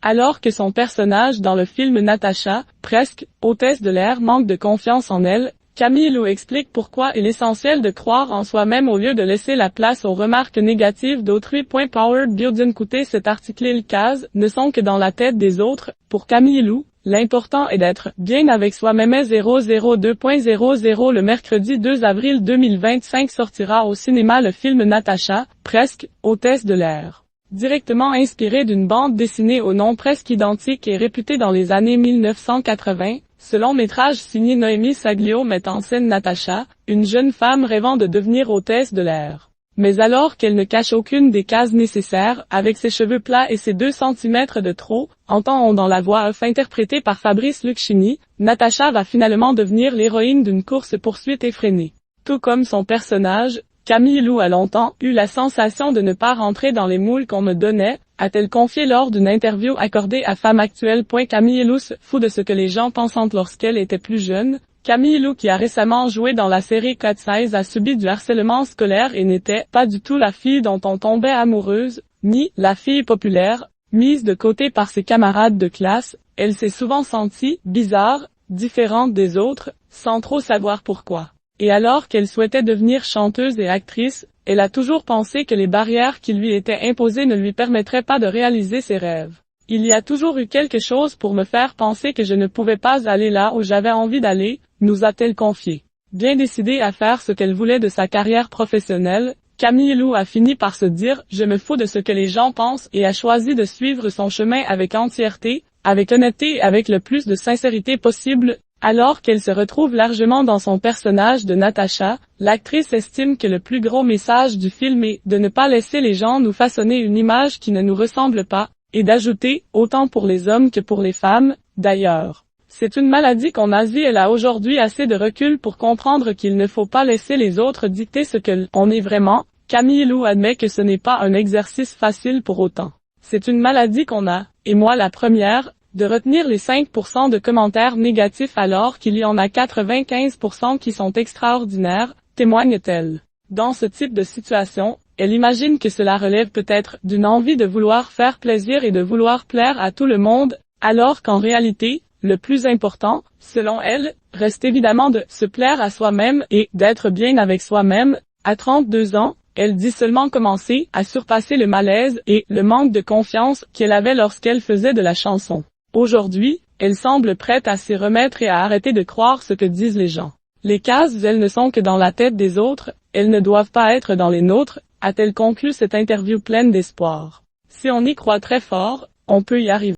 Alors que son personnage dans le film Natasha, presque, hôtesse de l'air, manque de confiance en elle, Camille Lou explique pourquoi il est essentiel de croire en soi-même au lieu de laisser la place aux remarques négatives d'autrui. Powered Building. Écoutez cet article. Les cases ne sont que dans la tête des autres. Pour Camille Lou, l'important est d'être bien avec soi-même. 002.00. Le mercredi 2 avril 2025 sortira au cinéma le film Natasha, presque, hôtesse de l'air. Directement inspiré d'une bande dessinée au nom presque identique et réputée dans les années 1980, ce long-métrage signé Noémie Saglio met en scène Natasha, une jeune femme rêvant de devenir hôtesse de l'air. Mais alors qu'elle ne cache aucune des cases nécessaires, avec ses cheveux plats et ses 2 cm de trop, entend-on dans la voix off interprétée par Fabrice Luchini, Natasha va finalement devenir l'héroïne d'une course-poursuite effrénée. Tout comme son personnage, Camille Lou a longtemps eu la sensation de ne pas rentrer dans les moules qu'on me donnait, a-t-elle confié lors d'une interview accordée à Femme Actuelle. Camille Lou se fout de ce que les gens pensent lorsqu'elle était plus jeune. Camille Lou, qui a récemment joué dans la série Code 16, a subi du harcèlement scolaire et n'était pas du tout la fille dont on tombait amoureuse, ni la fille populaire, mise de côté par ses camarades de classe. Elle s'est souvent sentie bizarre, différente des autres, sans trop savoir pourquoi. Et alors qu'elle souhaitait devenir chanteuse et actrice, elle a toujours pensé que les barrières qui lui étaient imposées ne lui permettraient pas de réaliser ses rêves. Il y a toujours eu quelque chose pour me faire penser que je ne pouvais pas aller là où j'avais envie d'aller, nous a-t-elle confié. Bien décidée à faire ce qu'elle voulait de sa carrière professionnelle, Camille Lou a fini par se dire « je me fous de ce que les gens pensent » et a choisi de suivre son chemin avec entièreté, avec honnêteté et avec le plus de sincérité possible. Alors qu'elle se retrouve largement dans son personnage de Natasha, l'actrice estime que le plus gros message du film est de ne pas laisser les gens nous façonner une image qui ne nous ressemble pas, et d'ajouter, autant pour les hommes que pour les femmes, d'ailleurs. C'est une maladie qu'on a vie. Elle a aujourd'hui assez de recul pour comprendre qu'il ne faut pas laisser les autres dicter ce que l'on est vraiment. Camille Lou admet que ce n'est pas un exercice facile pour autant. C'est une maladie qu'on a, et moi la première, de retenir les 5% de commentaires négatifs alors qu'il y en a 95% qui sont extraordinaires, témoigne-t-elle. Dans ce type de situation, elle imagine que cela relève peut-être d'une envie de vouloir faire plaisir et de vouloir plaire à tout le monde, alors qu'en réalité, le plus important, selon elle, reste évidemment de se plaire à soi-même et d'être bien avec soi-même. À 32 ans, elle dit seulement commencer à surpasser le malaise et le manque de confiance qu'elle avait lorsqu'elle faisait de la chanson. Aujourd'hui, elle semble prête à s'y remettre et à arrêter de croire ce que disent les gens. Les cases, elles ne sont que dans la tête des autres, elles ne doivent pas être dans les nôtres, a-t-elle conclu cette interview pleine d'espoir. Si on y croit très fort, on peut y arriver.